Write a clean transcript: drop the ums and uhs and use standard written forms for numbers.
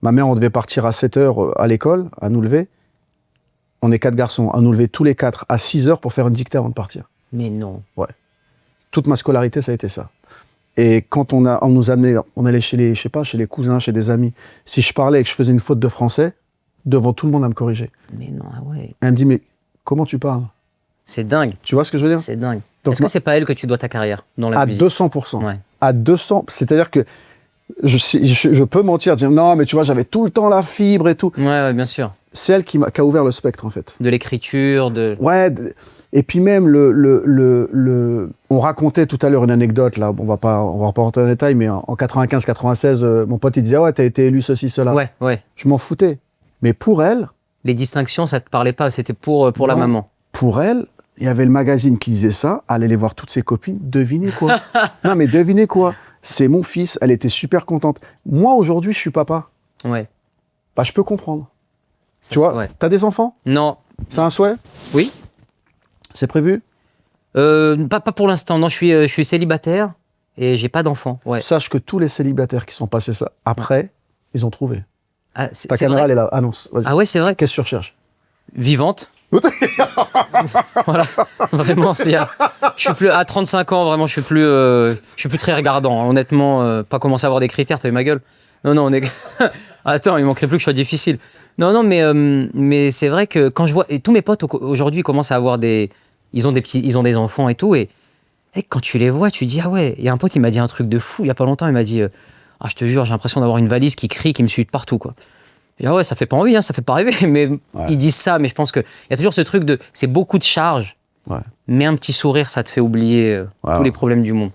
Ma mère, on devait partir à 7 h à l'école, à nous lever. On est 4 garçons, à nous lever tous les 4 à 6 h pour faire une dictée avant de partir. Mais non. Ouais. Toute ma scolarité, ça a été ça. Et quand on nous amenait, on allait chez les, je sais pas, chez les cousins, chez des amis. Si je parlais et que je faisais une faute de français, devant tout le monde à me corriger. Mais non, ah ouais. Elle me dit, mais comment tu parles? C'est dingue. Tu vois ce que je veux dire? C'est dingue. Donc Est-ce que c'est pas elle que tu dois ta carrière dans la à musique? 200%. Ouais. À 200%. C'est-à-dire que je peux mentir, dire non, mais tu vois, j'avais tout le temps la fibre et tout. Ouais, bien sûr. C'est elle qui a ouvert le spectre, en fait. De l'écriture, de... Ouais, et puis même, on racontait tout à l'heure une anecdote, là, on va pas rentrer dans les détails, mais en 95-96, mon pote, il disait, ouais, t'as été élu ceci, cela. Ouais, ouais. Je m'en foutais. Mais pour elle... Les distinctions, ça te parlait pas, c'était pour la maman. Pour elle, il y avait le magazine qui disait ça, elle allait voir toutes ses copines, devinez quoi? Non, mais devinez quoi? C'est mon fils, elle était super contente. Moi, aujourd'hui, je suis papa. Ouais. Bah, je peux comprendre. Ça, Tu vois, ouais. t'as des enfants? Non. C'est un souhait? Oui. C'est prévu? Pas pour l'instant, non, je suis célibataire et j'ai pas d'enfant. Ouais. Sache que tous les célibataires qui sont passés ça, après, ils ont trouvé. Ah, Ta caméra, elle est là. Annonce. Ah ouais, c'est vrai. Qu'est-ce que tu recherches? Vivante. Voilà, vraiment, je suis plus à 35 ans, vraiment, je suis plus très regardant. Hein. Honnêtement, pas commencer à avoir des critères, t'as vu ma gueule? Non, non, on est. Attends, il manquerait plus que je sois difficile. Non, non, mais c'est vrai que quand je vois et tous mes potes aujourd'hui commencent à avoir ils ont des enfants et tout, et quand tu les vois, tu dis ah ouais. Il y a un pote, il m'a dit un truc de fou il y a pas longtemps, il m'a dit ah je te jure, j'ai l'impression d'avoir une valise qui crie, qui me suit de partout quoi. Et ah ouais, ça fait pas envie, hein, ça fait pas rêver, mais ouais. Ils disent ça, mais je pense qu'il y a toujours ce truc de c'est beaucoup de charge, ouais. mais un petit sourire, ça te fait oublier tous les problèmes du monde.